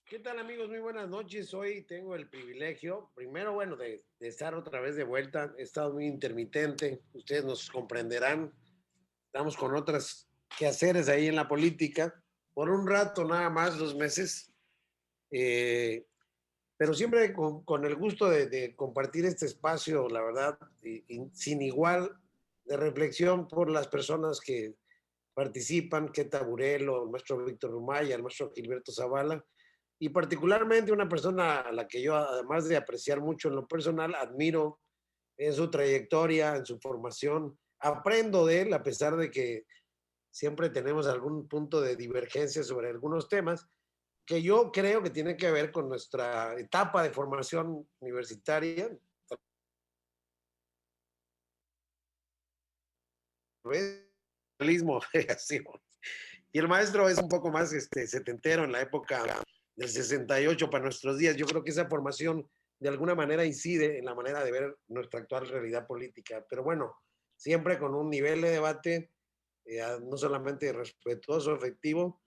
¿Qué tal, amigos? Muy buenas noches. Hoy tengo el privilegio, primero, bueno, de estar otra vez de vuelta. He estado muy intermitente, ustedes nos comprenderán. Estamos con otras quehaceres ahí en la política, por un rato nada más, 2 meses, eh, pero siempre con el gusto de compartir este espacio, la verdad, y sin igual de reflexión por las personas que participan, Keta Burelo, el maestro Víctor Rumaya, el maestro Gilberto Zavala, y particularmente una persona a la que yo, además de apreciar mucho en lo personal, admiro en su trayectoria, en su formación, aprendo de él, a pesar de que siempre tenemos algún punto de divergencia sobre algunos temas, que yo creo que tiene que ver con nuestra etapa de formación universitaria, y el maestro es un poco más setentero en la época del 68 para nuestros días. Yo creo que esa formación de alguna manera incide en la manera de ver nuestra actual realidad política. Pero bueno, siempre con un nivel de debate no solamente respetuoso, efectivo,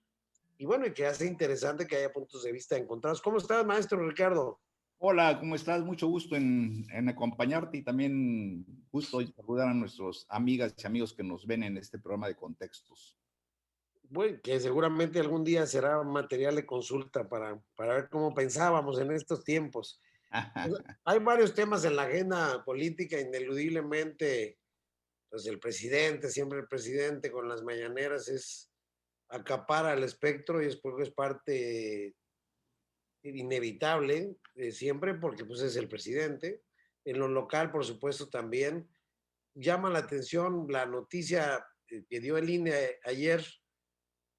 y bueno, y que hace interesante que haya puntos de vista encontrados. ¿Cómo estás, maestro Ricardo? Hola, ¿cómo estás? Mucho gusto en acompañarte y también gusto en saludar a nuestros amigas y amigos que nos ven en este programa de Contextos. Bueno, que seguramente algún día será material de consulta para ver cómo pensábamos en estos tiempos. Pues, hay varios temas en la agenda política, ineludiblemente, pues el presidente, siempre el presidente con las mañaneras acapara el espectro y es parte inevitable siempre porque pues es el presidente. En lo local, por supuesto, también llama la atención la noticia que dio el INE ayer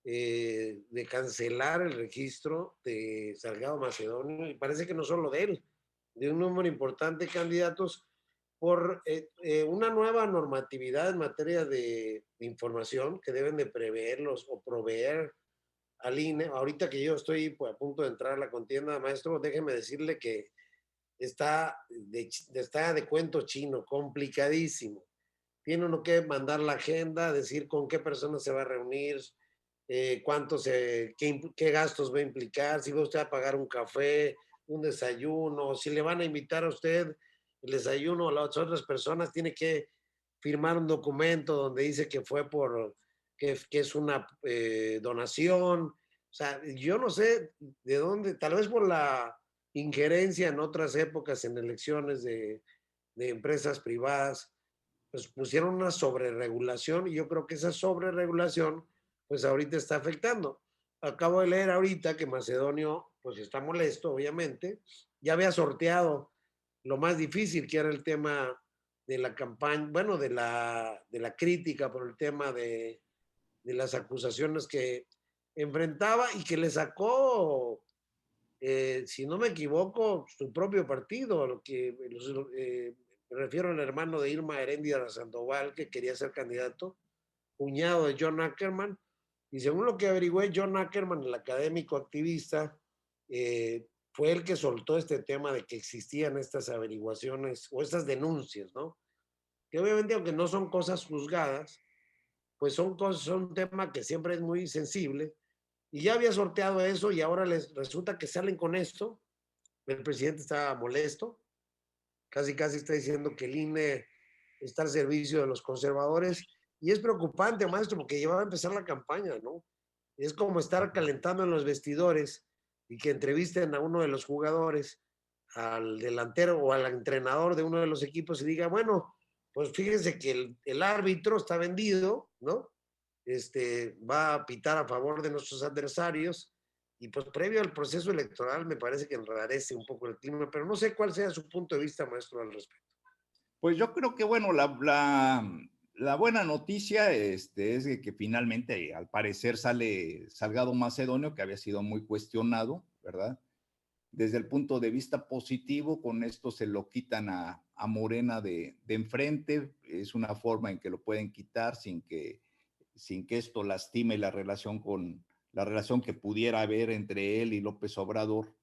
de cancelar el registro de Salgado Macedonio, y parece que no solo de él, de un número importante de candidatos por una nueva normatividad en materia de información que deben de preverlos o proveer al INE. Ahorita que yo estoy pues, a punto de entrar a la contienda, maestro, déjeme decirle que está de cuento chino, complicadísimo. Tiene uno que mandar la agenda, decir con qué personas se va a reunir, qué gastos va a implicar, si va usted a pagar un café, un desayuno, si le van a invitar a usted el desayuno a las otras personas, tiene que firmar un documento donde dice que fue que es una donación. O sea, yo no sé de dónde, tal vez por la injerencia en otras épocas en elecciones de empresas privadas, pues pusieron una sobreregulación y yo creo que esa sobreregulación pues ahorita está afectando. Acabo de leer ahorita que Macedonio pues está molesto, obviamente. Ya había sorteado lo más difícil, que era el tema de la campaña, bueno, de la crítica por el tema de las acusaciones que enfrentaba y que le sacó, si no me equivoco, su propio partido, lo que me refiero al hermano de Irma Heréndira Sandoval, que quería ser candidato, cuñado de John Ackerman, y según lo que averigüé, John Ackerman, el académico activista, fue el que soltó este tema de que existían estas averiguaciones o estas denuncias, ¿no? Que obviamente, aunque no son cosas juzgadas, pues son un tema que siempre es muy sensible, y ya había sorteado eso y ahora les resulta que salen con esto. El presidente está molesto, casi casi está diciendo que el INE está al servicio de los conservadores, y es preocupante, maestro, porque ya va a empezar la campaña, ¿no? Es como estar calentando en los vestidores y que entrevisten a uno de los jugadores, al delantero o al entrenador de uno de los equipos y diga, bueno, pues fíjense que el árbitro está vendido, ¿no? Va a pitar a favor de nuestros adversarios, y pues previo al proceso electoral me parece que enrarece un poco el clima, pero no sé cuál sea su punto de vista, maestro, al respecto. Pues yo creo que, bueno, la buena noticia es de que finalmente, al parecer, sale Salgado Macedonio, que había sido muy cuestionado, ¿verdad? Desde el punto de vista positivo, con esto se lo quitan a Morena de enfrente. Es una forma en que lo pueden quitar sin que esto lastime la relación que pudiera haber entre él y López Obrador.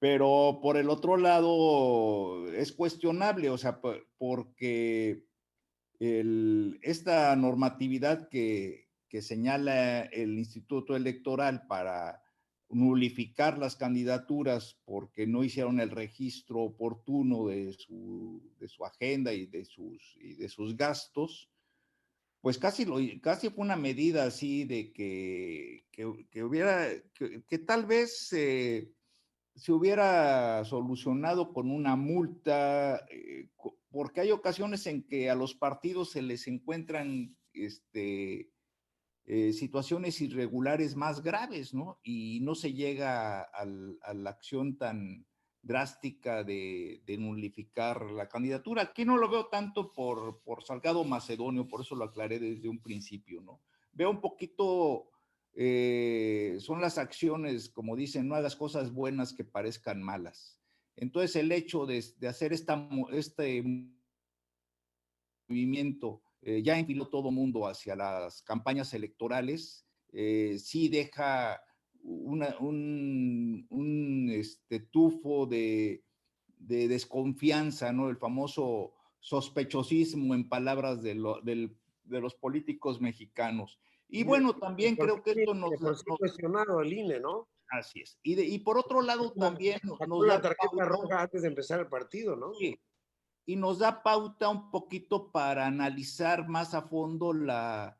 Pero por el otro lado es cuestionable, o sea, porque esta normatividad que que señala el Instituto Electoral para nulificar las candidaturas porque no hicieron el registro oportuno de su agenda y de sus gastos, pues casi fue una medida así de que tal vez se hubiera solucionado con una multa, porque hay ocasiones en que a los partidos se les encuentran situaciones irregulares más graves, ¿no? Y no se llega a la acción tan drástica de nulificar la candidatura. Aquí no lo veo tanto por Salgado Macedonio, por eso lo aclaré desde un principio, ¿no? Veo un poquito, son las acciones, como dicen, no hagas cosas buenas que parezcan malas. Entonces el hecho de hacer este movimiento ya enfiló todo mundo hacia las campañas electorales, sí deja tufo de desconfianza, ¿no? El famoso sospechosismo en palabras de los políticos mexicanos. Y bueno, también creo que esto de por sí cuestionado el INE, ¿no? así es. Y por otro lado también Sacó nos la da tarjeta pauta, roja antes de empezar el partido, ¿no? sí, y nos da pauta un poquito para analizar más a fondo la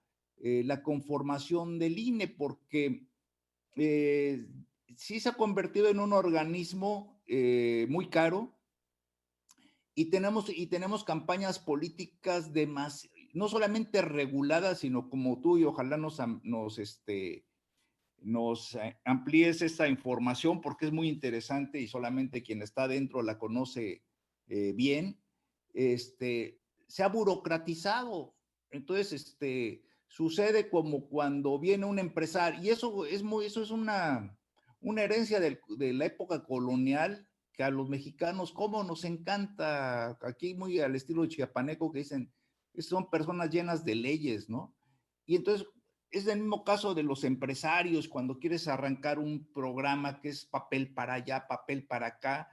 conformación del INE, porque eh, sí se ha convertido en un organismo muy caro y tenemos campañas políticas de más, no solamente reguladas, sino como tú y ojalá nos amplíes esta información porque es muy interesante y solamente quien está dentro la conoce bien, se ha burocratizado. Entonces, sucede como cuando viene un empresario, y eso es una herencia de la época colonial, que a los mexicanos, como nos encanta, aquí muy al estilo chiapaneco, que dicen, son personas llenas de leyes, ¿no? Y entonces es el mismo caso de los empresarios cuando quieres arrancar un programa que es papel para allá, papel para acá,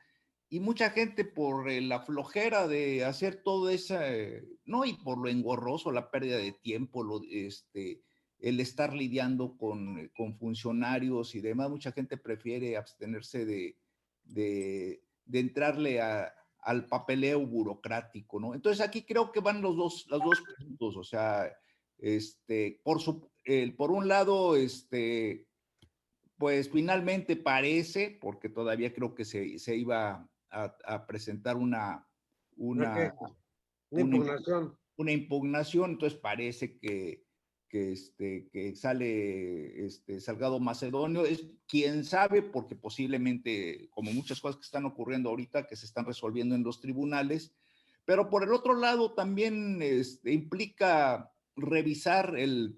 y mucha gente por la flojera de hacer todo eso, no, y por lo engorroso, la pérdida de tiempo, el estar lidiando con funcionarios y demás, mucha gente prefiere abstenerse de entrarle al papeleo burocrático, ¿no? Entonces aquí creo que van los dos puntos, o sea, por un lado, pues finalmente parece, porque todavía creo que se iba a presentar Una una, queja, una una, impugnación. una impugnación, entonces parece que sale Salgado Macedonio, es quién sabe, porque posiblemente, como muchas cosas que están ocurriendo ahorita, que se están resolviendo en los tribunales, pero por el otro lado también implica revisar el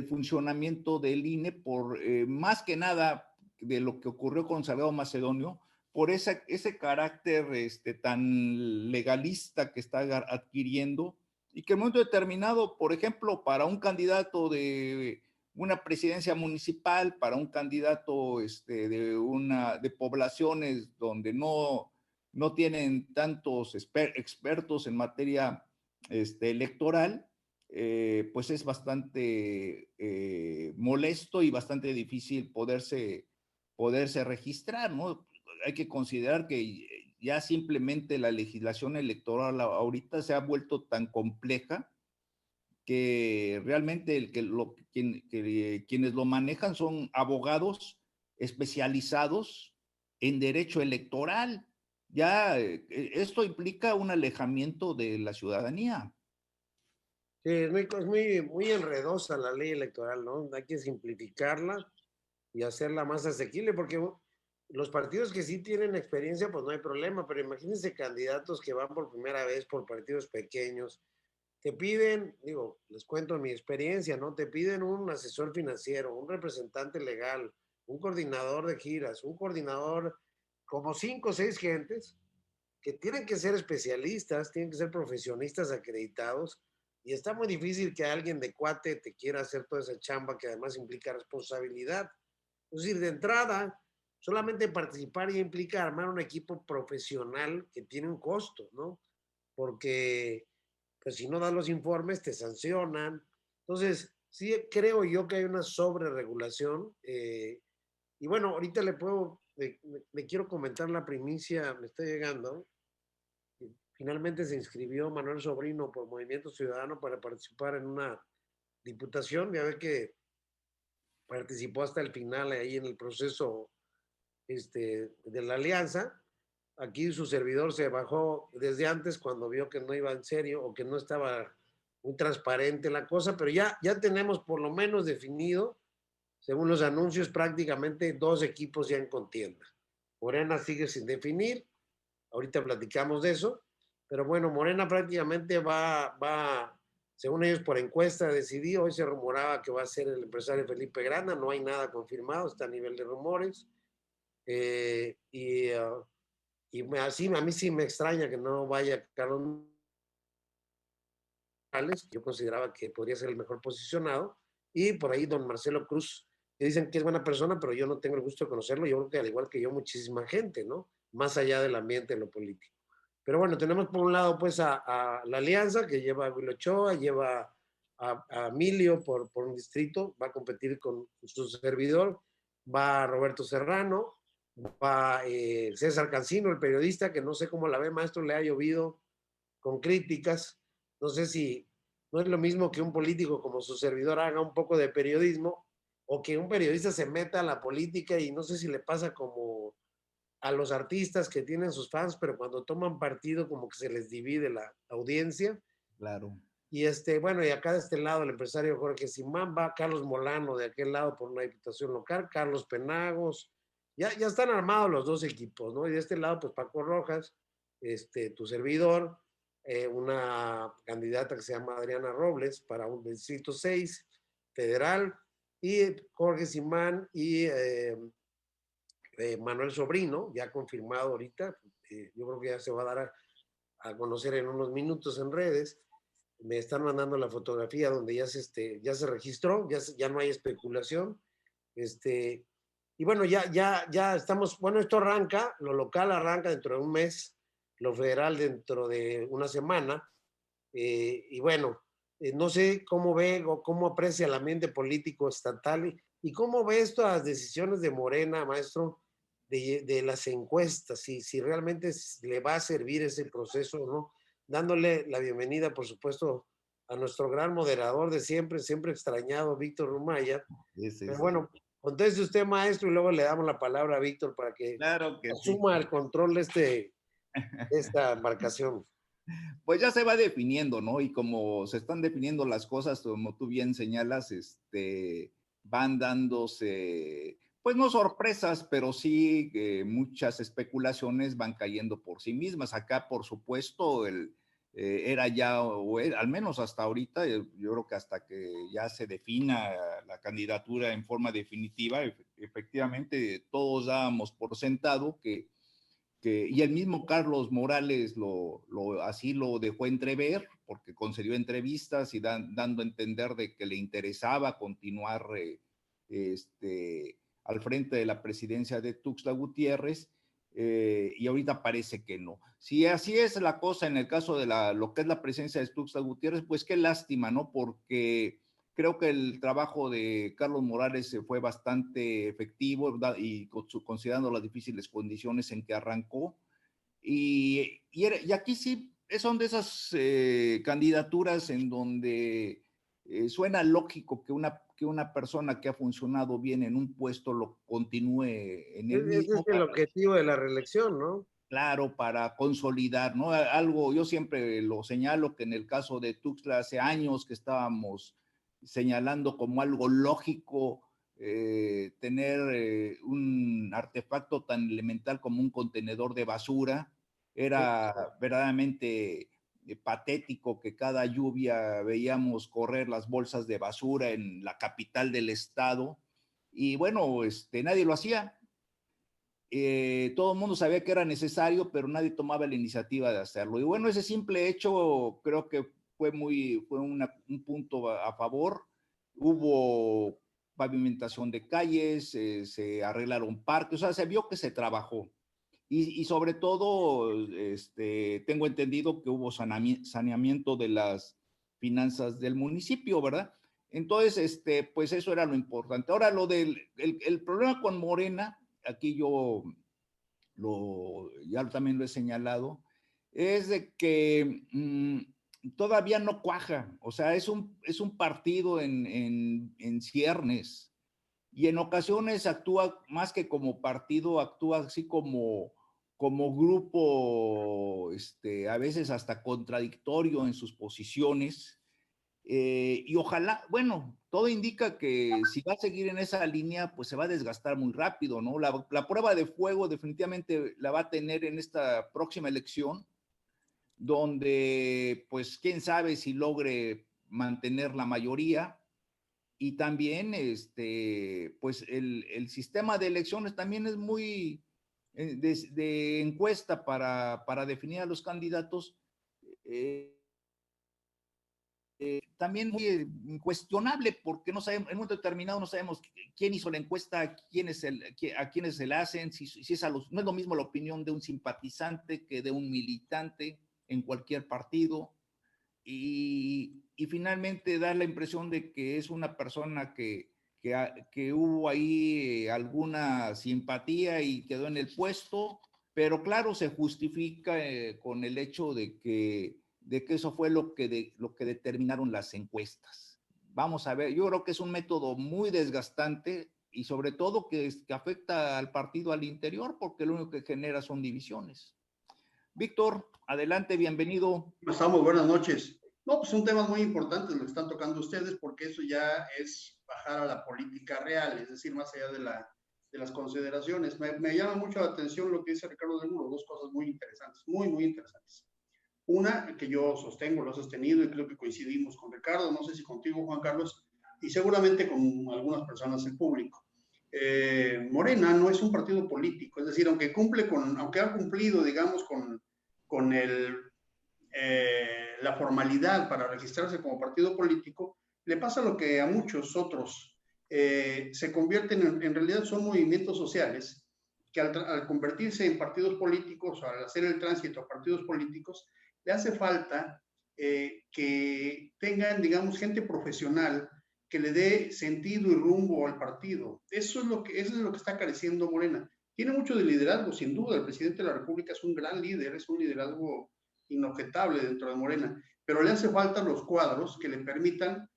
funcionamiento del INE por más que nada de lo que ocurrió con Salgado Macedonio, por ese carácter tan legalista que está adquiriendo y que en un momento determinado, por ejemplo, para un candidato de una presidencia municipal, para un candidato de poblaciones donde no tienen tantos expertos en materia electoral, pues es bastante molesto y bastante difícil poderse registrar, ¿no? Hay que considerar que ya simplemente la legislación electoral ahorita se ha vuelto tan compleja que realmente quienes lo manejan son abogados especializados en derecho electoral. Ya esto implica un alejamiento de la ciudadanía. Sí, muy enredosa la ley electoral, ¿no? Hay que simplificarla y hacerla más asequible, porque los partidos que sí tienen experiencia, pues no hay problema, pero imagínense candidatos que van por primera vez por partidos pequeños, te piden, digo, les cuento mi experiencia, ¿no? Te piden un asesor financiero, un representante legal, un coordinador de giras, un coordinador, como cinco o seis gentes que tienen que ser especialistas, tienen que ser profesionistas acreditados, y está muy difícil que alguien de cuate te quiera hacer toda esa chamba que además implica responsabilidad. Es decir, de entrada, solamente participar ya implica armar un equipo profesional que tiene un costo, ¿no? Porque pues si no das los informes te sancionan. Entonces, sí creo yo que hay una sobreregulación. Y bueno, ahorita le quiero comentar la primicia, me está llegando. Finalmente se inscribió Manuel Sobrino por Movimiento Ciudadano para participar en una diputación. Ya ve que participó hasta el final ahí en el proceso de la alianza. Aquí su servidor se bajó desde antes cuando vio que no iba en serio o que no estaba muy transparente la cosa, pero ya tenemos por lo menos definido, según los anuncios, prácticamente dos equipos ya en contienda. Morena sigue sin definir, ahorita platicamos de eso, pero bueno, Morena prácticamente según ellos por encuesta decidió, hoy se rumoraba que va a ser el empresario Felipe Granda, no hay nada confirmado, está a nivel de rumores, eh, y, uh, así a mí sí me extraña que no vaya Carlos Morales, que yo consideraba que podría ser el mejor posicionado, y por ahí don Marcelo Cruz, que dicen que es buena persona, pero yo no tengo el gusto de conocerlo, yo creo que al igual que yo, muchísima gente, ¿no? Más allá del ambiente de lo político. Pero bueno, tenemos por un lado pues a la Alianza, que lleva a Will Ochoa, lleva a Emilio por un distrito, va a competir con su servidor, va Roberto Serrano, va César Cancino, el periodista, que no sé cómo la ve, maestro, le ha llovido con críticas. No sé si no es lo mismo que un político como su servidor haga un poco de periodismo o que un periodista se meta a la política y no sé si le pasa como a los artistas que tienen sus fans, pero cuando toman partido como que se les divide la audiencia. Claro. Y bueno, y acá de este lado el empresario Jorge Simán, va Carlos Molano de aquel lado por una diputación local, Carlos Penagos, ya están armados los dos equipos, ¿no? Y de este lado, pues Paco Rojas, tu servidor, una candidata que se llama Adriana Robles para un distrito 6 federal, y Jorge Simán y Manuel Sobrino, ya confirmado ahorita, yo creo que ya se va a dar a conocer en unos minutos en redes. Me están mandando la fotografía donde ya se registró, ya no hay especulación. Y bueno, ya estamos, bueno, esto arranca, lo local arranca dentro de un mes, lo federal dentro de una semana. Y bueno, no sé cómo ve o cómo aprecia el ambiente político estatal y cómo ve estas decisiones de Morena, maestro, de las encuestas, si realmente le va a servir ese proceso o no, dándole la bienvenida, por supuesto, a nuestro gran moderador de siempre, siempre extrañado, Víctor Rumaya. Sí, sí, Pero sí. bueno, conteste usted, maestro, y luego le damos la palabra a Víctor para que Claro que sí. asuma el control de esta embarcación. Pues ya se va definiendo, ¿no? Y como se están definiendo las cosas, como tú bien señalas, van dándose, pues no sorpresas, pero sí muchas especulaciones van cayendo por sí mismas. Acá, por supuesto, era ya, al menos hasta ahorita, yo creo que hasta que ya se defina la candidatura en forma definitiva, efectivamente todos dábamos por sentado y el mismo Carlos Morales así lo dejó entrever, porque concedió entrevistas y dando a entender de que le interesaba continuar al frente de la presidencia de Tuxtla Gutiérrez, y ahorita parece que no. Si así es la cosa en el caso de lo que es la presencia de Tuxtla Gutiérrez, pues qué lástima, ¿no? Porque creo que el trabajo de Carlos Morales fue bastante efectivo, ¿verdad? Y considerando las difíciles condiciones en que arrancó. Y aquí sí son de esas candidaturas en donde suena lógico que una persona que ha funcionado bien en un puesto lo continúe en el Ese es mismo el para, objetivo de la reelección, ¿no? claro, para consolidar, ¿no? Algo, yo siempre lo señalo que en el caso de Tuxtla hace años que estábamos señalando como algo lógico tener un artefacto tan elemental como un contenedor de basura. Sí, Era verdaderamente patético que cada lluvia veíamos correr las bolsas de basura en la capital del estado y bueno, nadie lo hacía. Todo el mundo sabía que era necesario, pero nadie tomaba la iniciativa de hacerlo. Y bueno, ese simple hecho creo que fue un punto a favor. Hubo pavimentación de calles, se arreglaron parques, o sea, se vio que se trabajó. Y sobre todo, tengo entendido que hubo saneamiento de las finanzas del municipio, ¿verdad? Entonces, pues eso era lo importante. Ahora, lo del el problema con Morena, aquí yo ya también lo he señalado, es de que todavía no cuaja. O sea, es un partido en ciernes, y en ocasiones actúa más que como partido, actúa así como grupo, a veces hasta contradictorio en sus posiciones. Y ojalá, bueno, todo indica que si va a seguir en esa línea, pues se va a desgastar muy rápido, ¿no? La prueba de fuego definitivamente la va a tener en esta próxima elección, donde, pues, quién sabe si logre mantener la mayoría. Y también, pues, el sistema de elecciones también es muy de encuesta para definir a los candidatos. Eh, También muy cuestionable, porque no sabemos, en un momento determinado no sabemos quién hizo la encuesta, a quiénes se la hacen, si es no es lo mismo la opinión de un simpatizante que de un militante en cualquier partido, y finalmente da la impresión de que es una persona que hubo ahí alguna simpatía y quedó en el puesto, pero claro, se justifica con el hecho de que eso fue lo que determinaron las encuestas. Vamos a ver, yo creo que es un método muy desgastante y sobre todo que afecta al partido al interior, porque lo único que genera son divisiones. Víctor, adelante, bienvenido. Estamos, buenas noches. No, pues son temas muy importantes los que están tocando ustedes, porque eso ya es bajar a la política real, es decir, más allá de las consideraciones. Me llama mucho la atención lo que dice Ricardo del Muro, dos cosas muy interesantes, muy, muy interesantes. Una, que yo sostengo, lo he sostenido y creo que coincidimos con Ricardo, no sé si contigo, Juan Carlos, y seguramente con algunas personas del público. Morena no es un partido político, es decir, aunque ha cumplido, digamos, con la formalidad para registrarse como partido político, le pasa lo que a muchos otros se convierten en realidad son movimientos sociales que al convertirse en partidos políticos, al hacer el tránsito a partidos políticos, le hace falta que tengan, digamos, gente profesional que le dé sentido y rumbo al partido. Eso es lo que está careciendo Morena. Tiene mucho de liderazgo, sin duda. El presidente de la República es un gran líder, es un liderazgo inobjetable dentro de Morena, pero le hace falta los cuadros que le permitan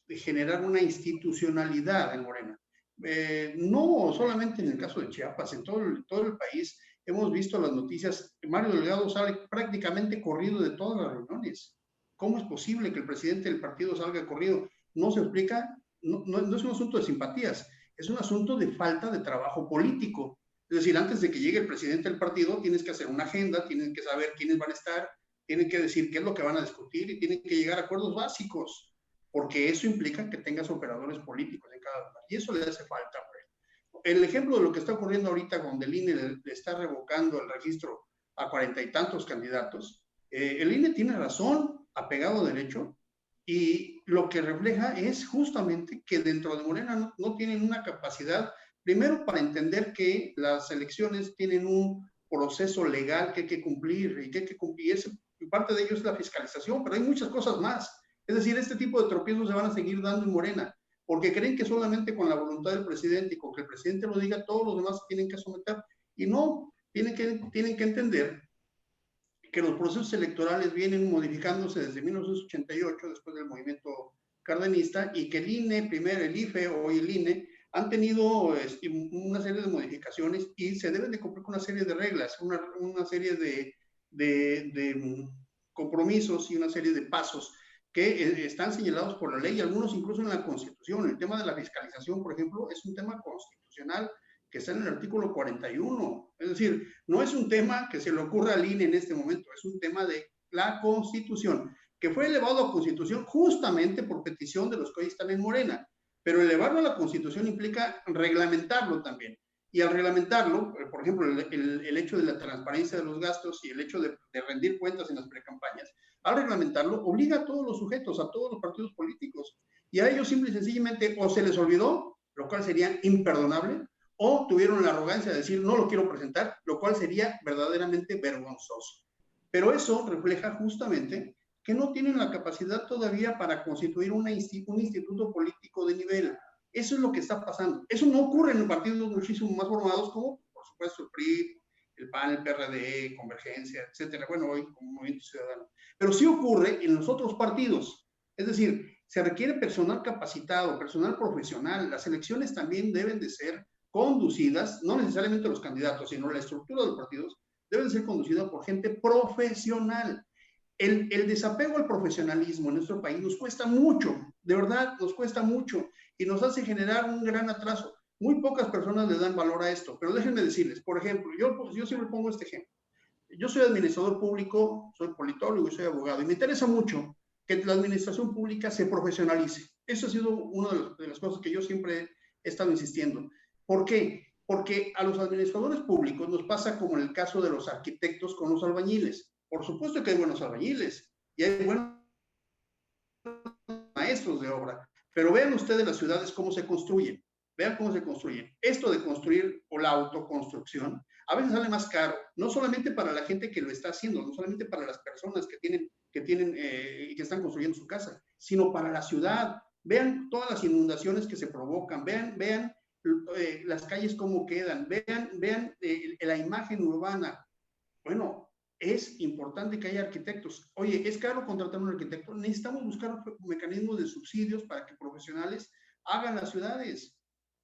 generar una institucionalidad en Morena. No solamente en el caso de Chiapas, en todo el país hemos visto las noticias. Mario Delgado sale prácticamente corrido de todas las reuniones. ¿Cómo es posible que el presidente del partido salga corrido? No se explica, no es un asunto de simpatías, es un asunto de falta de trabajo político. Es decir, antes de que llegue el presidente del partido, tienes que hacer una agenda, tienes que saber quiénes van a estar, tienen que decir qué es lo que van a discutir y tienen que llegar a acuerdos básicos, porque eso implica que tengas operadores políticos en cada lugar, y eso le hace falta. El ejemplo de lo que está ocurriendo ahorita, donde el INE le está revocando el registro a 40 y tantos candidatos, el INE tiene razón, apegado a derecho, y lo que refleja es justamente que dentro de Morena no tienen una capacidad, primero para entender que las elecciones tienen un proceso legal que hay que cumplir y que hay que cumplir. Y parte de ello es la fiscalización, pero hay muchas cosas más. Es decir, este tipo de tropiezos se van a seguir dando en Morena, porque creen que solamente con la voluntad del presidente y con que el presidente lo diga, todos los demás tienen que someter. Y no, tienen que entender que los procesos electorales vienen modificándose desde 1988, después del movimiento cardenista, y que el INE, primero el IFE, hoy el INE, han tenido una serie de modificaciones y se deben de cumplir con una serie de reglas, una serie de compromisos y una serie de pasos que están señalados por la ley, algunos incluso en la Constitución. El tema de la fiscalización, por ejemplo, es un tema constitucional que está en el artículo 41. Es decir, no es un tema que se le ocurra al INE en este momento, es un tema de la Constitución, que fue elevado a Constitución justamente por petición de los que hoy están en Morena. Pero elevarlo a la Constitución implica reglamentarlo también. Y al reglamentarlo, por ejemplo, el hecho de la transparencia de los gastos y el hecho de rendir cuentas en las precampañas, al reglamentarlo obliga a todos los sujetos, a todos los partidos políticos. Y a ellos simple y sencillamente o se les olvidó, lo cual sería imperdonable, o tuvieron la arrogancia de decir no lo quiero presentar, lo cual sería verdaderamente vergonzoso. Pero eso refleja justamente que no tienen la capacidad todavía para constituir un instituto político de nivel. Eso es lo que está pasando. Eso no ocurre en partidos muchísimo más formados como, por supuesto, el PRI, el PAN, el PRD, Convergencia, etcétera. Bueno, hoy como Movimiento Ciudadano. Pero sí ocurre en los otros partidos. Es decir, se requiere personal capacitado, personal profesional. Las elecciones también deben de ser conducidas, no necesariamente los candidatos, sino la estructura de los partidos, deben ser conducidas por gente profesional. El desapego al profesionalismo en nuestro país nos cuesta mucho, de verdad, nos cuesta mucho y nos hace generar un gran atraso. Muy pocas personas le dan valor a esto, pero déjenme decirles, por ejemplo, yo siempre pongo este ejemplo. Yo soy administrador público, soy politólogo y soy abogado, y me interesa mucho que la administración pública se profesionalice. Eso ha sido una de las cosas que yo siempre he estado insistiendo. ¿Por qué? Porque a los administradores públicos nos pasa como en el caso de los arquitectos con los albañiles. Por supuesto que hay buenos albañiles y hay buenos maestros de obra, pero vean ustedes las ciudades cómo se construyen. Vean cómo se construyen. Esto de construir o la autoconstrucción a veces sale más caro, no solamente para la gente que lo está haciendo, no solamente para las personas que están construyendo su casa, sino para la ciudad. Vean todas las inundaciones que se provocan, vean las calles cómo quedan, vean la imagen urbana. Bueno, es importante que haya arquitectos. Oye, ¿es caro contratar un arquitecto? Necesitamos buscar mecanismos de subsidios para que profesionales hagan las ciudades.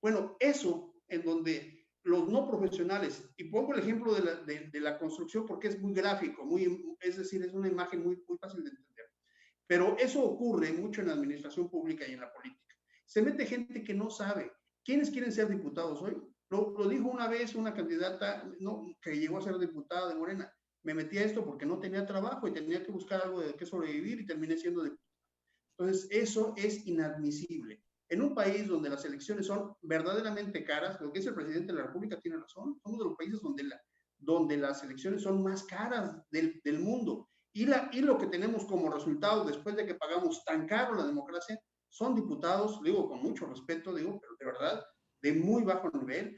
Bueno, eso en donde los no profesionales, y pongo el ejemplo de la construcción porque es muy gráfico, es decir, es una imagen muy fácil de entender. Pero eso ocurre mucho en la administración pública y en la política. Se mete gente que no sabe. ¿Quiénes quieren ser diputados hoy? Lo dijo una vez una candidata que llegó a ser diputada de Morena. Me metí a esto porque no tenía trabajo y tenía que buscar algo de qué sobrevivir y terminé siendo diputada. Entonces, eso es inadmisible. En un país donde las elecciones son verdaderamente caras, lo que es el presidente de la República tiene razón, somos de los países donde las elecciones son más caras del mundo. Y lo que tenemos como resultado después de que pagamos tan caro la democracia son diputados, digo con mucho respeto, digo, pero de verdad, de muy bajo nivel,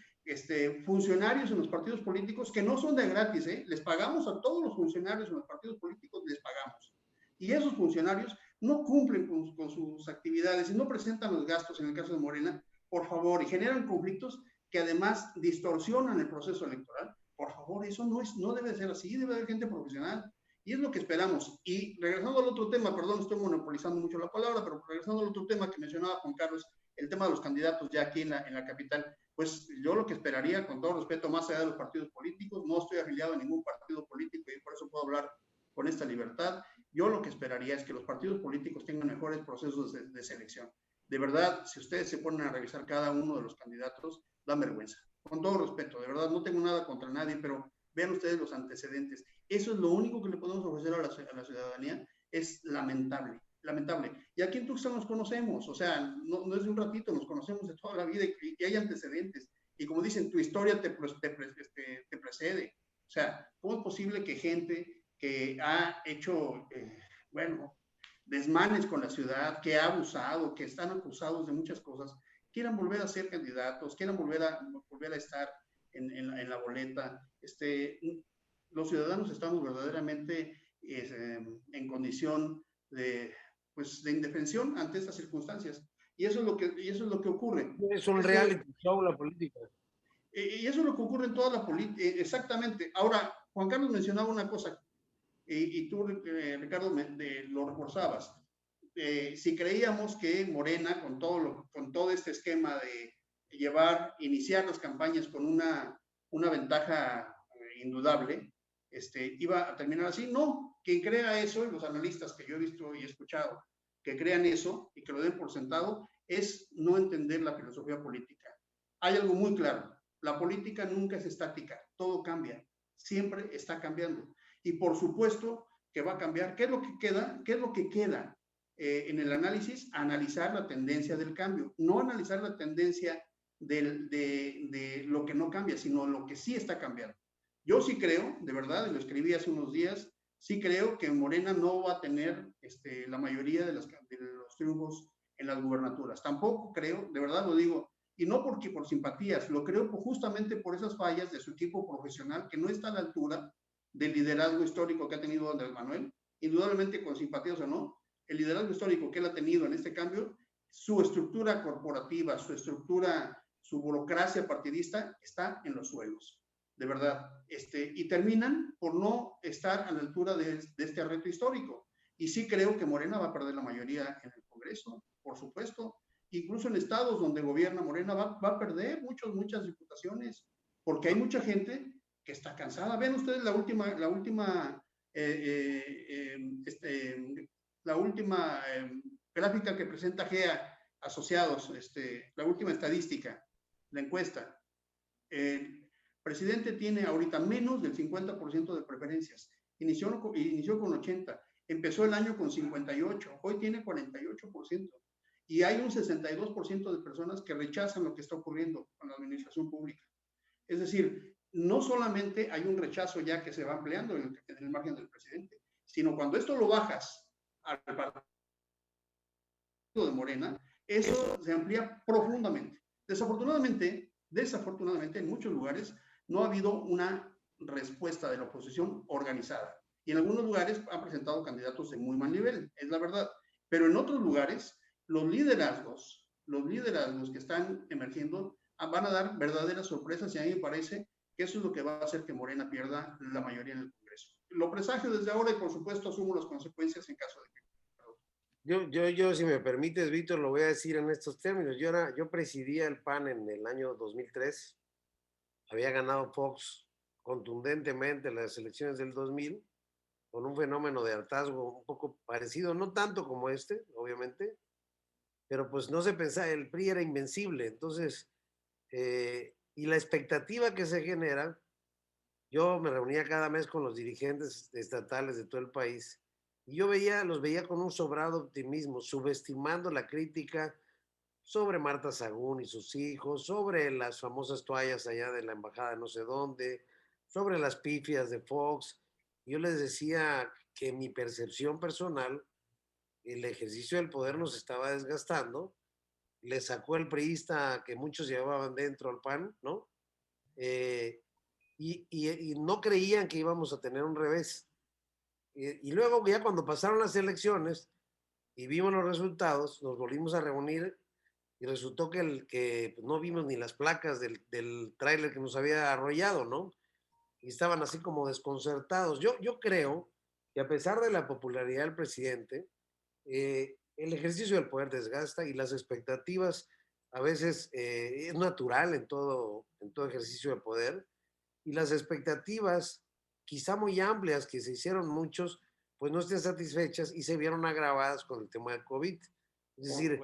funcionarios en los partidos políticos que no son de gratis, les pagamos a todos los funcionarios en los partidos políticos, les pagamos. Y esos funcionarios no cumplen con sus actividades y no presentan los gastos, en el caso de Morena, por favor, y generan conflictos que además distorsionan el proceso electoral. Por favor, eso no debe ser así, debe haber gente profesional. Y es lo que esperamos. Y regresando al otro tema, perdón, estoy monopolizando mucho la palabra, pero regresando al otro tema que mencionaba Juan Carlos, el tema de los candidatos ya aquí en la capital, pues yo lo que esperaría, con todo respeto, más allá de los partidos políticos, no estoy afiliado a ningún partido político y por eso puedo hablar con esta libertad. Yo lo que esperaría es que los partidos políticos tengan mejores procesos de selección. De verdad, si ustedes se ponen a revisar cada uno de los candidatos, dan vergüenza. Con todo respeto, de verdad, no tengo nada contra nadie, pero vean ustedes los antecedentes. Eso es lo único que le podemos ofrecer a la ciudadanía. Es lamentable, lamentable. Y aquí en Tuxtla nos conocemos, o sea, no es de un ratito, nos conocemos de toda la vida y hay antecedentes. Y como dicen, tu historia te precede. O sea, ¿cómo es posible que gente que ha hecho, desmanes con la ciudad, que ha abusado, que están acusados de muchas cosas, quieran volver a ser candidatos, quieran volver a estar en la boleta? Los ciudadanos estamos verdaderamente en condición de indefensión ante estas circunstancias. Y eso es lo que ocurre. Es un reality show la política. Y eso es lo que ocurre en toda la política. Exactamente. Ahora, Juan Carlos mencionaba una cosa, y tú, Ricardo, lo reforzabas. Si creíamos que Morena, con todo este esquema de iniciar las campañas con una ventaja indudable, iba a terminar así. No, quien crea eso, y los analistas que yo he visto y he escuchado que crean eso y que lo den por sentado, es no entender la filosofía política. Hay algo muy claro: la política nunca es estática, todo cambia, siempre está cambiando. Y por supuesto que va a cambiar. ¿Qué es lo que queda? ¿Qué es lo que queda en el análisis? Analizar la tendencia del cambio, no analizar la tendencia de lo que no cambia, sino lo que sí está cambiando. Yo sí creo, de verdad, y lo escribí hace unos días, sí creo que Morena no va a tener la mayoría de los triunfos en las gubernaturas. Tampoco creo, de verdad lo digo, y no porque por simpatías, lo creo justamente por esas fallas de su equipo profesional que no está a la altura del liderazgo histórico que ha tenido Andrés Manuel, indudablemente con simpatías o no, el liderazgo histórico que él ha tenido en este cambio, su estructura corporativa, su estructura, su burocracia partidista está en los suelos, de verdad. Y terminan por no estar a la altura de este reto histórico. Y sí creo que Morena va a perder la mayoría en el Congreso, por supuesto. Incluso en estados donde gobierna Morena va a perder muchas diputaciones, porque hay mucha gente que está cansada. Ven ustedes la última gráfica que presenta GEA Asociados, la última estadística, la encuesta. El presidente tiene ahorita menos del 50% de preferencias. Inició con 80, empezó el año con 58, hoy tiene 48%. Y hay un 62% de personas que rechazan lo que está ocurriendo con la administración pública. Es decir, no solamente hay un rechazo ya que se va ampliando en el margen del presidente, sino cuando esto lo bajas al partido de Morena, eso se amplía profundamente. Desafortunadamente, en muchos lugares no ha habido una respuesta de la oposición organizada. Y en algunos lugares han presentado candidatos de muy mal nivel, es la verdad. Pero en otros lugares, los liderazgos que están emergiendo van a dar verdaderas sorpresas y a mí me parece que eso es lo que va a hacer que Morena pierda la mayoría en el Congreso. Lo presagio desde ahora y por supuesto asumo las consecuencias en caso de que... Yo, si me permites, Víctor, lo voy a decir en estos términos. Yo presidía el PAN en el año 2003. Había ganado Fox contundentemente las elecciones del 2000, con un fenómeno de hartazgo un poco parecido, no tanto como este, obviamente, pero pues no se pensaba, el PRI era invencible. Entonces, y la expectativa que se genera, yo me reunía cada mes con los dirigentes estatales de todo el país y yo los veía con un sobrado optimismo, subestimando la crítica sobre Marta Sagún y sus hijos, sobre las famosas toallas allá de la embajada no sé dónde, sobre las pifias de Fox. Yo les decía que mi percepción personal, el ejercicio del poder nos estaba desgastando, le sacó el priista que muchos llevaban dentro al PAN, ¿no? Y no creían que íbamos a tener un revés. Y luego ya cuando pasaron las elecciones y vimos los resultados, nos volvimos a reunir y resultó que pues, no vimos ni las placas del tráiler que nos había arrollado, ¿no? Y estaban así como desconcertados. Yo creo que a pesar de la popularidad del presidente, el ejercicio del poder desgasta y las expectativas a veces es natural en todo ejercicio de poder, y las expectativas quizá muy amplias que se hicieron muchos, pues no estén satisfechas y se vieron agravadas con el tema del COVID. Es decir,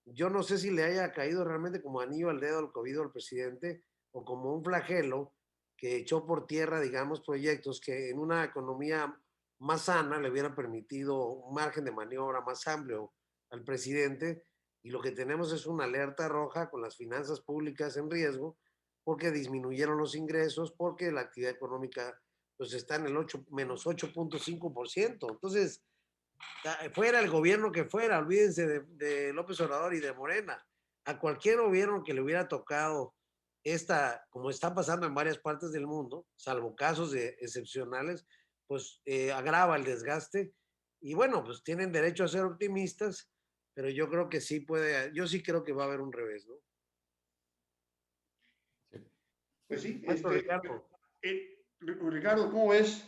yo no sé si le haya caído realmente como anillo al dedo al COVID al presidente o como un flagelo que echó por tierra, digamos, proyectos que en una economía más sana le hubieran permitido un margen de maniobra más amplio al presidente, y lo que tenemos es una alerta roja con las finanzas públicas en riesgo porque disminuyeron los ingresos, porque la actividad económica pues está en el menos 8.5%. Entonces, fuera el gobierno que fuera, olvídense de López Obrador y de Morena, a cualquier gobierno que le hubiera tocado como está pasando en varias partes del mundo, salvo casos excepcionales, pues agrava el desgaste. Y bueno, pues tienen derecho a ser optimistas, pero yo creo que yo sí creo que va a haber un revés, ¿no? Pues sí, Ricardo. Ricardo, ¿cómo ves?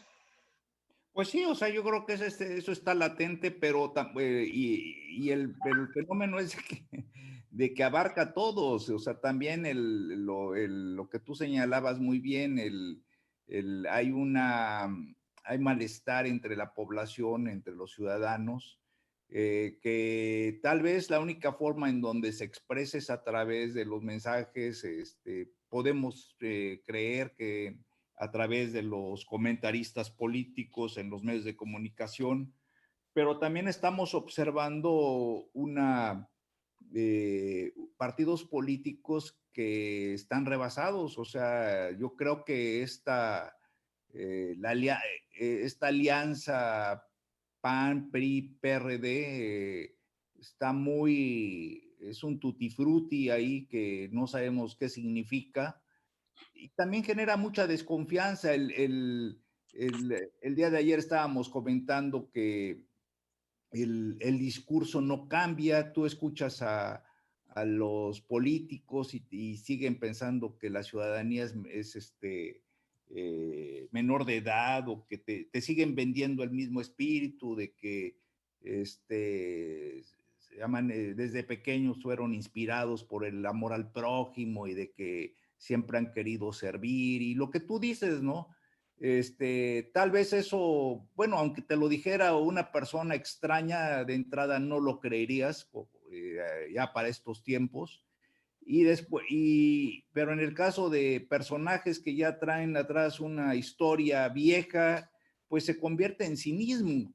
Pues sí, o sea, yo creo que eso está latente, pero el fenómeno es de que abarca a todos, o sea, también lo que tú señalabas muy bien, hay malestar entre la población, entre los ciudadanos, que tal vez la única forma en donde se expresa es a través de los mensajes, podemos creer que a través de los comentaristas políticos en los medios de comunicación, pero también estamos observando partidos políticos que están rebasados. O sea, yo creo que esta alianza PAN, PRI, PRD es un tutti frutti ahí que no sabemos qué significa. Y también genera mucha desconfianza el día de ayer estábamos comentando que el discurso no cambia, tú escuchas a los políticos y siguen pensando que la ciudadanía es menor de edad, o que te siguen vendiendo el mismo espíritu de que se llaman, desde pequeños fueron inspirados por el amor al prójimo y de que siempre han querido servir, y lo que tú dices, ¿no? Tal vez eso, bueno, aunque te lo dijera una persona extraña, de entrada no lo creerías ya para estos tiempos. Y después, pero en el caso de personajes que ya traen atrás una historia vieja, pues se convierte en cinismo,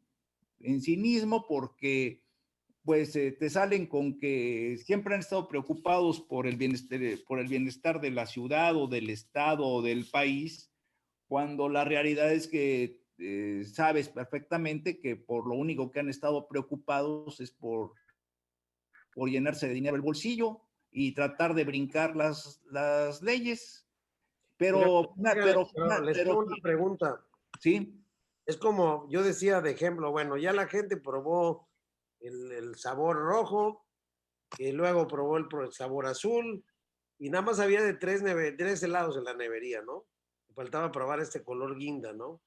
porque pues te salen con que siempre han estado preocupados por el bienestar de la ciudad o del estado o del país, cuando la realidad es que sabes perfectamente que por lo único que han estado preocupados es por llenarse de dinero el bolsillo y tratar de brincar las leyes. Pero, pero les tengo una pregunta. Sí. Es como yo decía de ejemplo, bueno, ya la gente probó el sabor rojo, y luego probó el sabor azul, y nada más había de tres helados en la nevería, ¿no? Faltaba probar este color guinda, ¿no?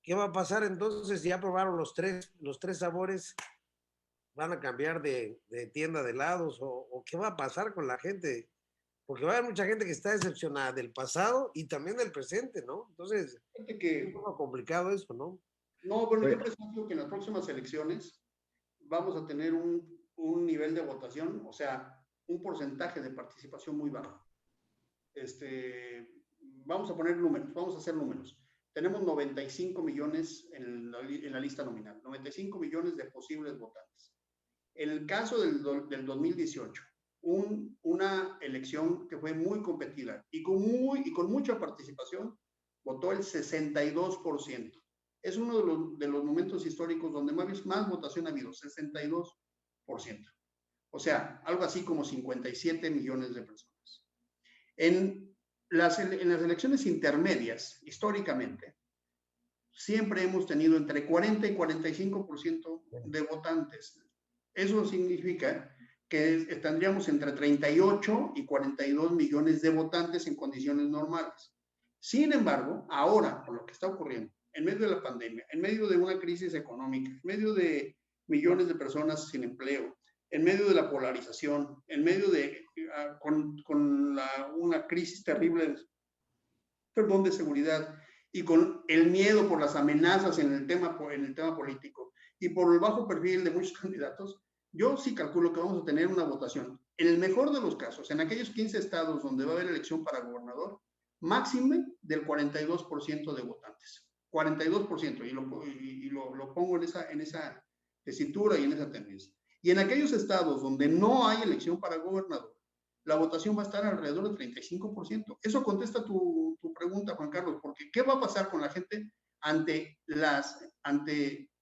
¿Qué va a pasar entonces si ya probaron los tres sabores? ¿Van a cambiar de tienda de helados? ¿O qué va a pasar con la gente? Porque va a haber mucha gente que está decepcionada del pasado y también del presente, ¿no? Entonces, es un poco complicado eso, ¿no? No, bueno, yo presento que en las próximas elecciones vamos a tener un nivel de votación, o sea, un porcentaje de participación muy bajo. Vamos a poner números, vamos a hacer números. Tenemos 95 millones en la lista nominal, 95 millones de posibles votantes. En el caso del 2018, una elección que fue muy competida y con mucha participación, votó el 62%. Es uno de los momentos históricos donde más votación ha habido, 62%. O sea, algo así como 57 millones de personas. En las elecciones intermedias, históricamente, siempre hemos tenido entre 40 y 45% de votantes. Eso significa que tendríamos entre 38 y 42 millones de votantes en condiciones normales. Sin embargo, ahora, por lo que está ocurriendo, en medio de la pandemia, en medio de una crisis económica, en medio de millones de personas sin empleo, en medio de la polarización, en medio de una crisis terrible, de seguridad, y con el miedo por las amenazas en el tema político y por el bajo perfil de muchos candidatos, yo sí calculo que vamos a tener una votación, en el mejor de los casos, en aquellos 15 estados donde va a haber elección para gobernador, máxime del 42% de votantes. 42%, y lo pongo en esa tesitura y en esa tendencia. Y en aquellos estados donde no hay elección para gobernador, la votación va a estar alrededor del 35%. Eso contesta tu pregunta, Juan Carlos, porque ¿qué va a pasar con la gente ante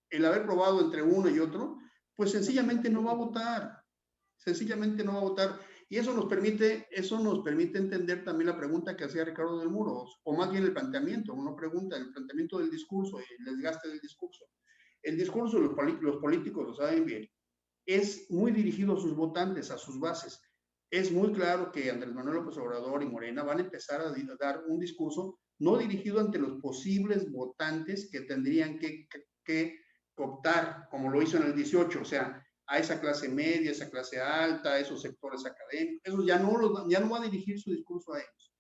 el haber probado entre uno y otro? Pues sencillamente no va a votar. Sencillamente no va a votar. Y eso nos permite entender también la pregunta que hacía Ricardo del Muro, o más bien el planteamiento, uno pregunta, el planteamiento del discurso y el desgaste del discurso. El discurso, los políticos lo saben bien, es muy dirigido a sus votantes, a sus bases. Es muy claro que Andrés Manuel López Obrador y Morena van a empezar a dar un discurso no dirigido ante los posibles votantes que tendrían que optar, como lo hizo en el 18, o sea, a esa clase media, esa clase alta, a esos sectores académicos. Eso ya no va a dirigir su discurso a ellos.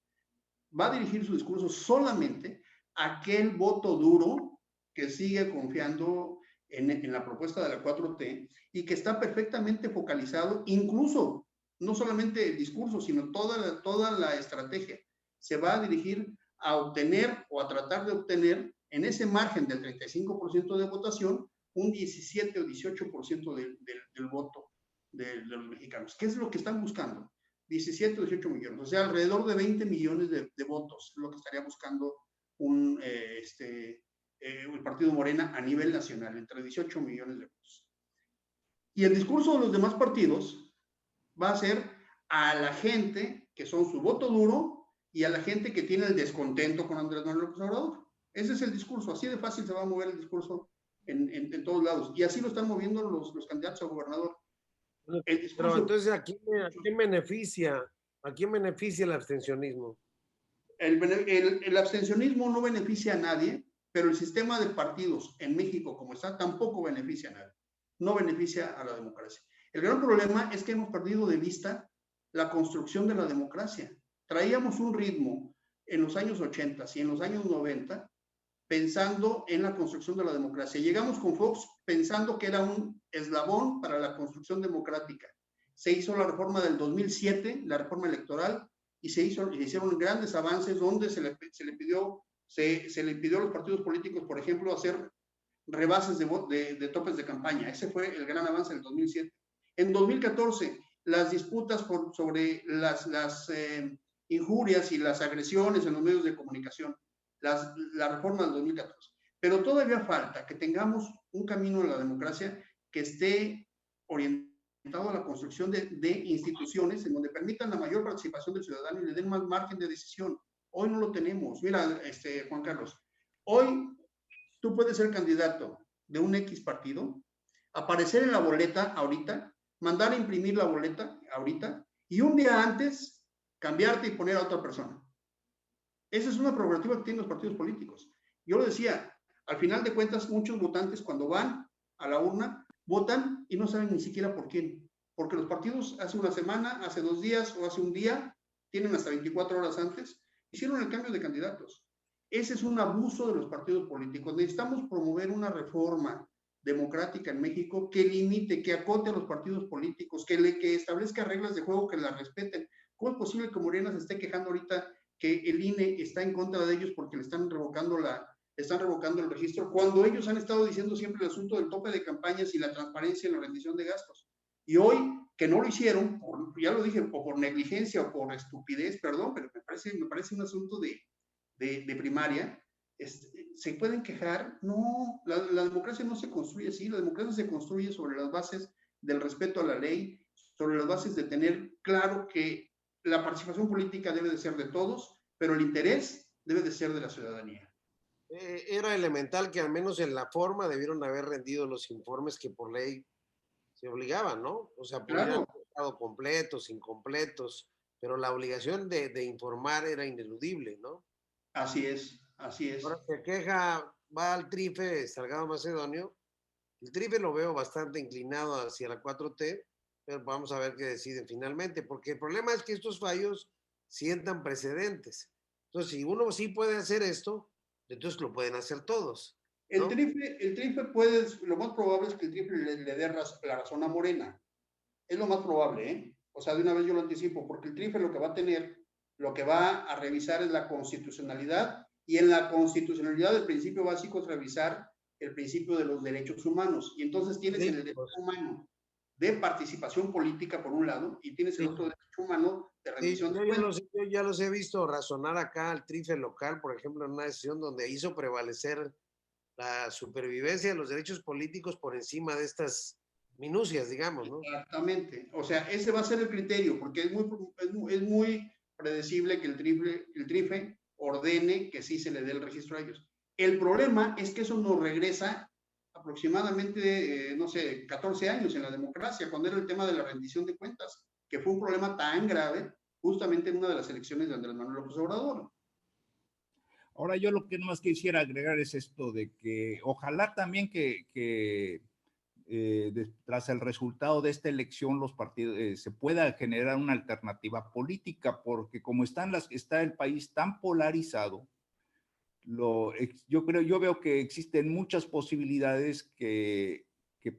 Va a dirigir su discurso solamente a aquel voto duro que sigue confiando en la propuesta de la 4T y que está perfectamente focalizado, incluso no solamente el discurso, sino toda la estrategia se va a dirigir a obtener o a tratar de obtener en ese margen del 35% de votación un 17 o 18% del voto de los mexicanos. ¿Qué es lo que están buscando? 17 o 18 millones, o sea, alrededor de 20 millones de votos, lo que estaría buscando el partido Morena a nivel nacional, entre 18 millones de votos. Y el discurso de los demás partidos va a ser a la gente que son su voto duro y a la gente que tiene el descontento con Andrés Manuel López Obrador. Ese es el discurso, así de fácil se va a mover el discurso en todos lados. Y así lo están moviendo los candidatos a gobernador. El Pero discurso, entonces, ¿a quién beneficia el abstencionismo? el abstencionismo no beneficia a nadie, pero el sistema de partidos en México como está tampoco beneficia a nadie, no beneficia a la democracia. El gran problema es que hemos perdido de vista la construcción de la democracia. Traíamos un ritmo en los años 80 y en los años 90 pensando en la construcción de la democracia. Llegamos con Fox pensando que era un eslabón para la construcción democrática. Se hizo la reforma del 2007, la reforma electoral, y se hicieron grandes avances donde se le pidió a los partidos políticos, por ejemplo, hacer rebases de topes de campaña. Ese fue el gran avance del 2007. En 2014, las disputas sobre las injurias y las agresiones en los medios de comunicación, la reforma del 2014. Pero todavía falta que tengamos un camino en la democracia que esté orientado a la construcción de instituciones en donde permitan la mayor participación del ciudadano y le den más margen de decisión. Hoy no lo tenemos. Mira, Juan Carlos, hoy tú puedes ser candidato de un X partido, aparecer en la boleta ahorita, mandar a imprimir la boleta ahorita y un día antes cambiarte y poner a otra persona. Esa es una prerrogativa que tienen los partidos políticos. Yo lo decía, al final de cuentas, muchos votantes cuando van a la urna, votan y no saben ni siquiera por quién. Porque los partidos hace una semana, hace 2 días o hace un día, tienen hasta 24 horas antes, hicieron el cambio de candidatos. Ese es un abuso de los partidos políticos. Necesitamos promover una reforma democrática en México que limite, que acote a los partidos políticos, que establezca reglas de juego que las respeten. ¿Cómo es posible que Morena se esté quejando ahorita que el INE está en contra de ellos porque le están revocando el registro, cuando ellos han estado diciendo siempre el asunto del tope de campañas y la transparencia en la rendición de gastos? Y hoy, que no lo hicieron, ya lo dije, o por negligencia o por estupidez, perdón, pero me parece un asunto de primaria, ¿se pueden quejar? No, la democracia no se construye así, la democracia se construye sobre las bases del respeto a la ley, sobre las bases de tener claro que la participación política debe de ser de todos, pero el interés debe de ser de la ciudadanía. Era elemental que al menos en la forma debieron haber rendido los informes que por ley se obligaban, ¿no? O sea, podrían Claro, haber estado completos, incompletos, pero la obligación de informar era ineludible, ¿no? así es, así es. Ahora se queja, va al Trife, Salgado Macedonio. El Trife lo veo bastante inclinado hacia la 4T, pero vamos a ver qué deciden finalmente, porque el problema es que estos fallos sientan precedentes. Entonces, si uno sí puede hacer esto, entonces lo pueden hacer todos, El ¿no? trife puede, lo más probable es que el trife le dé la razón a Morena. Es lo más probable, ¿eh? O sea, de una vez yo lo anticipo, porque el trife lo que va a tener, lo que va a revisar es la constitucionalidad, y en la constitucionalidad del principio básico es revisar el principio de los derechos humanos. Y entonces tienes Sí, el derecho pues, humano de participación política por un lado, y tienes el sí. otro derecho humano de Sí, rendición de cuentas. yo ya los he visto razonar acá al Trife local, por ejemplo, en una decisión donde hizo prevalecer la supervivencia de los derechos políticos por encima de estas minucias, digamos, ¿no? Exactamente. O sea, ese va a ser el criterio, porque es muy predecible que el trife ordene que sí se le dé el registro a ellos. El problema es que eso nos regresa aproximadamente, no sé, 14 años en la democracia, cuando era el tema de la rendición de cuentas, que fue un problema tan grave justamente en una de las elecciones de Andrés Manuel López Obrador. Ahora yo lo que más quisiera agregar es esto de que ojalá también tras el resultado de esta elección los partidos se pueda generar una alternativa política, porque como está el país tan polarizado, yo veo que existen muchas posibilidades que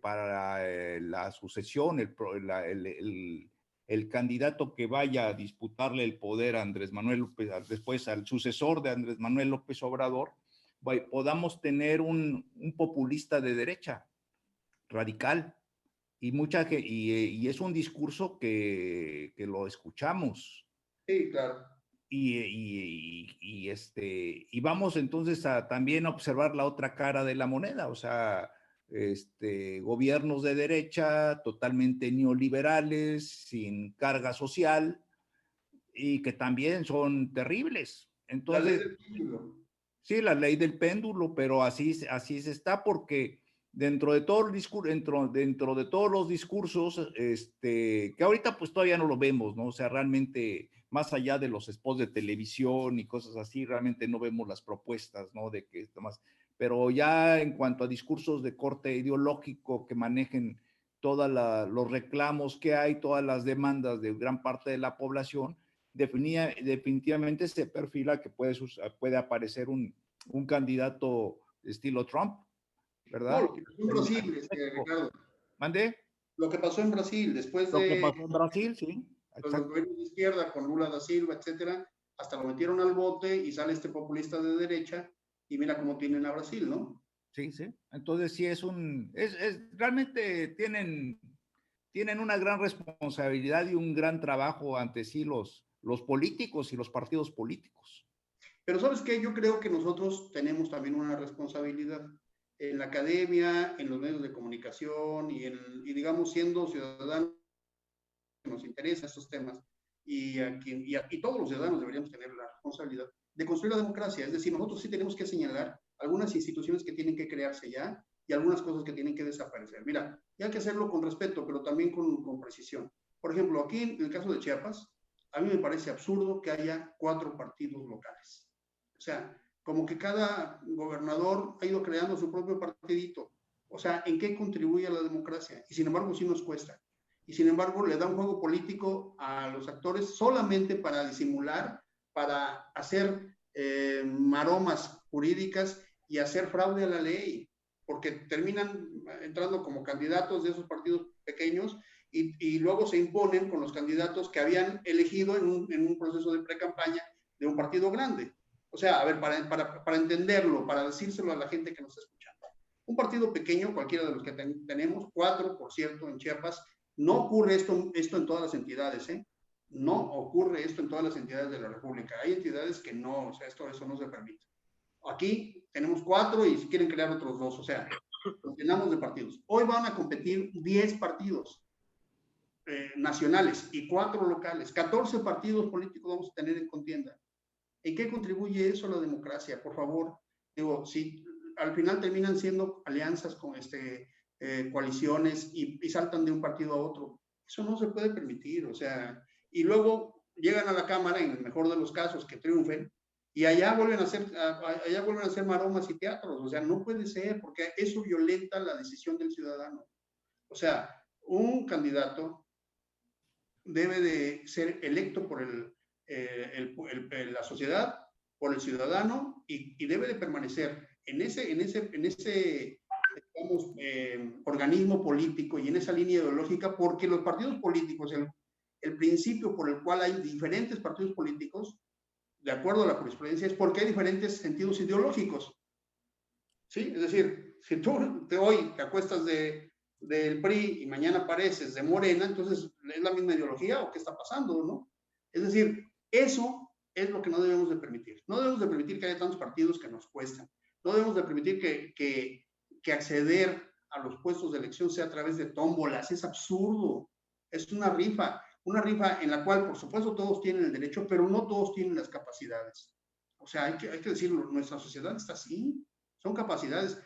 para la sucesión, el candidato que vaya a disputarle el poder a Andrés Manuel López, después al sucesor de Andrés Manuel López Obrador, podamos tener un populista de derecha radical. Y es un discurso que lo escuchamos. Sí, claro. Y vamos entonces a también observar la otra cara de la moneda, o sea, gobiernos de derecha totalmente neoliberales, sin carga social y que también son terribles. La ley Entonces, del título. Sí, la ley del péndulo, pero así se está porque dentro de todo el discurso, dentro de todos los discursos, que ahorita pues todavía no lo vemos, ¿no? O sea, realmente, más allá de los spots de televisión y cosas así, realmente no vemos las propuestas, ¿no? De que esto más, pero ya en cuanto a discursos de corte ideológico que manejen todos los reclamos que hay, todas las demandas de gran parte de la población, definitivamente se perfila que puede aparecer un candidato estilo Trump, No, ¿verdad? lo que pasó en Brasil, Ricardo, ¿Mande? lo que pasó en Brasil después Lo que de pasó en Brasil, sí, los exacto. gobiernos de izquierda con Lula da Silva, etcétera, hasta lo metieron al bote y sale este populista de derecha y mira cómo tienen a Brasil, ¿no? Sí, sí. Entonces sí realmente tienen una gran responsabilidad y un gran trabajo ante sí los políticos y los partidos políticos. Pero ¿sabes qué? Yo creo que nosotros tenemos también una responsabilidad en la academia, en los medios de comunicación y digamos, siendo ciudadanos que nos interesan estos temas y todos los ciudadanos deberíamos tener la responsabilidad de construir la democracia. Es decir, nosotros sí tenemos que señalar algunas instituciones que tienen que crearse ya y algunas cosas que tienen que desaparecer. Mira, y hay que hacerlo con respeto, pero también con precisión. Por ejemplo, aquí en el caso de Chiapas, a mí me parece absurdo que haya 4 partidos locales. O sea, como que cada gobernador ha ido creando su propio partidito. O sea, ¿en qué contribuye a la democracia? Y sin embargo, sí nos cuesta. Y sin embargo, le da un juego político a los actores solamente para disimular, para hacer maromas jurídicas y hacer fraude a la ley, porque terminan entrando como candidatos de esos partidos pequeños y luego se imponen con los candidatos que habían elegido en un proceso de pre-campaña de un partido grande. O sea, a ver, para entenderlo, para decírselo a la gente que nos está escuchando. Un partido pequeño, cualquiera de los que tenemos, 4, por cierto, en Chiapas, no ocurre esto en todas las entidades, ¿eh? No ocurre esto en todas las entidades de la República. Hay entidades que no, o sea, eso no se permite. Aquí tenemos 4 y si quieren crear otros 2, o sea, nos llenamos de partidos. Hoy van a competir 10 partidos nacionales y 4 locales. 14 partidos políticos vamos a tener en contienda. ¿En qué contribuye eso a la democracia? Por favor, digo, si al final terminan siendo alianzas con coaliciones y saltan de un partido a otro, eso no se puede permitir, o sea, y luego llegan a la Cámara, en el mejor de los casos, que triunfen, y allá vuelven a hacer maromas y teatros, o sea, no puede ser, porque eso violenta la decisión del ciudadano. O sea, un candidato debe de ser electo por la sociedad, por el ciudadano y debe de permanecer en ese digamos, organismo político y en esa línea ideológica, porque los partidos políticos, el principio por el cual hay diferentes partidos políticos, de acuerdo a la jurisprudencia, es porque hay diferentes sentidos ideológicos. ¿Sí? Es decir, si tú hoy te acuestas del PRI y mañana apareces de Morena, entonces ¿es la misma ideología o qué está pasando, no? Es decir, eso es lo que no debemos de permitir. No debemos de permitir que haya tantos partidos que nos cuestan. No debemos de permitir que acceder a los puestos de elección sea a través de tómbolas. Es absurdo. Es una rifa en la cual, por supuesto, todos tienen el derecho, pero no todos tienen las capacidades. O sea, hay que decirlo, nuestra sociedad está así. Son capacidades.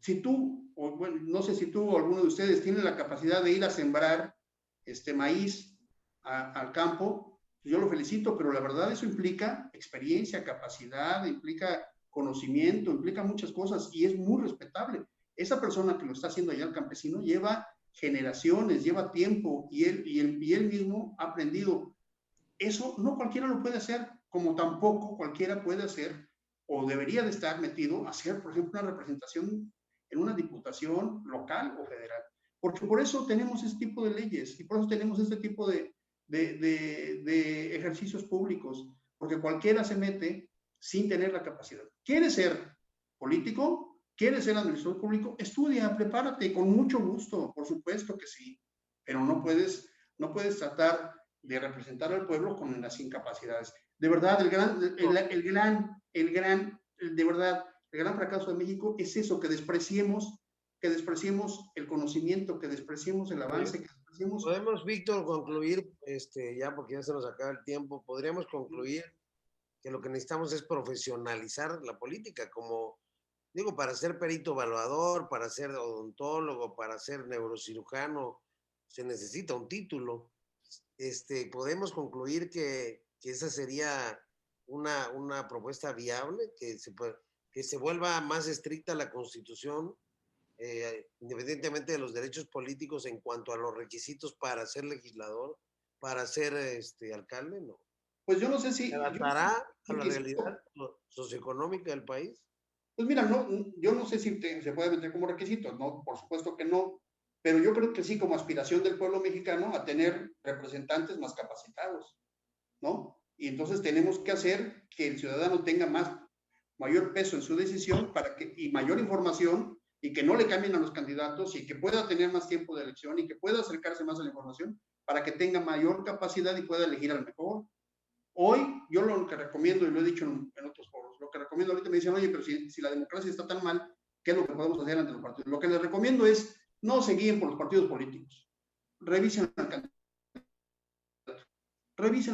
Si tú, o bueno, no sé si tú o alguno de ustedes tiene la capacidad de ir a sembrar maíz al campo, yo lo felicito, pero la verdad eso implica experiencia, capacidad, implica conocimiento, implica muchas cosas y es muy respetable. Esa persona que lo está haciendo allá, el campesino, lleva generaciones, lleva tiempo y él mismo ha aprendido. Eso no cualquiera lo puede hacer, como tampoco cualquiera puede hacer o debería de estar metido a hacer, por ejemplo, una representación en una diputación local o federal. Porque por eso tenemos este tipo de leyes y por eso tenemos este tipo de ejercicios públicos, porque cualquiera se mete sin tener la capacidad. ¿Quieres ser político? ¿Quieres ser administrador público? Estudia, prepárate, con mucho gusto, por supuesto que sí, pero no puedes tratar de representar al pueblo con las incapacidades. De verdad, el gran fracaso de México es eso, que despreciemos el conocimiento, que despreciemos el avance, que despreciemos... Podemos, Víctor, concluir, ya porque ya se nos acaba el tiempo, podríamos concluir que lo que necesitamos es profesionalizar la política, como digo, para ser perito evaluador, para ser odontólogo, para ser neurocirujano, se necesita un título. Podemos concluir que esa sería una propuesta viable, que se vuelva más estricta la Constitución, independientemente de los derechos políticos en cuanto a los requisitos para ser legislador, para ser alcalde, ¿no? Pues yo no sé si... ¿Se adaptará a la realidad socioeconómica del país? Pues mira, no, yo no sé si se puede meter como requisito, no, por supuesto que no, pero yo creo que sí como aspiración del pueblo mexicano a tener representantes más capacitados, ¿no? Y entonces tenemos que hacer que el ciudadano tenga mayor peso en su decisión y mayor información, y que no le cambien a los candidatos, y que pueda tener más tiempo de elección, y que pueda acercarse más a la información, para que tenga mayor capacidad y pueda elegir al mejor. Hoy, yo lo que recomiendo, y lo he dicho en otros foros, lo que recomiendo ahorita me dicen, oye, pero si la democracia está tan mal, ¿qué es lo que podemos hacer ante los partidos? Lo que les recomiendo es, no se guíen por los partidos políticos. Revisen al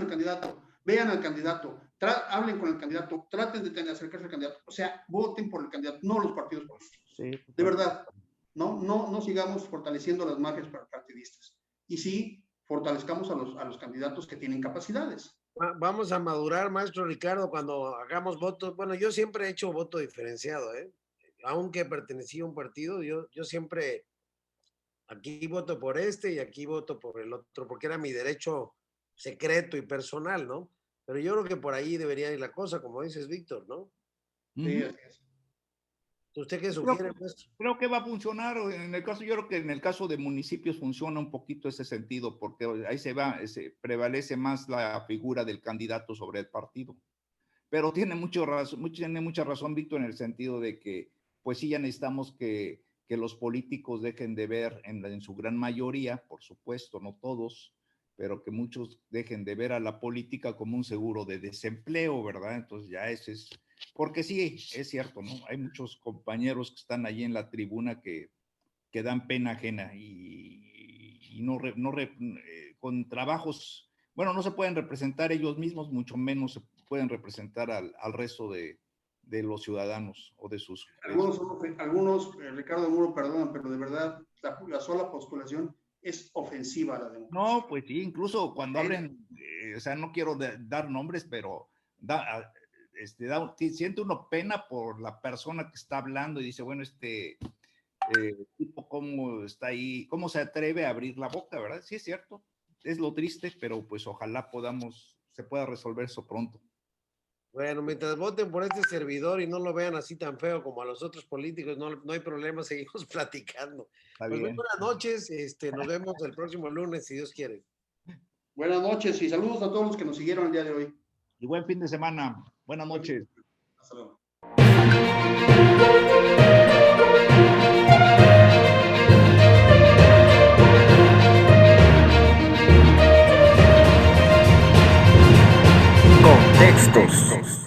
candidato, vean al candidato, hablen con el candidato, traten de acercarse al candidato, o sea, voten por el candidato, no los partidos políticos. Sí, de verdad, no sigamos fortaleciendo las mafias partidistas. Y sí, fortalezcamos a los candidatos que tienen capacidades. Vamos a madurar, maestro Ricardo, cuando hagamos votos. Bueno, yo siempre he hecho voto diferenciado, aunque pertenecía a un partido, yo siempre aquí voto por y aquí voto por el otro, porque era mi derecho secreto y personal, ¿no? Pero yo creo que por ahí debería ir la cosa, como dices, Víctor, ¿no? Sí, así es. ¿Usted qué sugiere? Creo que va a funcionar. Yo creo que en el caso de municipios funciona un poquito ese sentido, porque ahí prevalece más la figura del candidato sobre el partido. Pero tiene mucha razón, Víctor, en el sentido de que, pues sí, ya necesitamos que los políticos dejen de ver, en su gran mayoría, por supuesto, no todos, pero que muchos dejen de ver a la política como un seguro de desempleo, ¿verdad? Entonces ya ese es... Porque sí, es cierto, ¿no? Hay muchos compañeros que están allí en la tribuna que dan pena ajena y con trabajos, bueno, no se pueden representar ellos mismos, mucho menos se pueden representar al resto de los ciudadanos o de sus... Algunos, Ricardo Muro, perdón, pero de verdad, la sola postulación es ofensiva a la democracia. No, pues sí, incluso cuando hablen, o sea, no quiero dar nombres, pero siente uno pena por la persona que está hablando y dice, bueno, tipo cómo está ahí, cómo se atreve a abrir la boca, ¿verdad? Sí, es cierto, es lo triste, pero pues ojalá se pueda resolver eso pronto. Bueno, mientras voten por este servidor y no lo vean así tan feo como a los otros políticos, no hay problema, seguimos platicando. Pues buenas noches, nos vemos el próximo lunes, si Dios quiere. Buenas noches y saludos a todos los que nos siguieron el día de hoy. Y buen fin de semana. Buenas noches. Hasta luego. Contextos.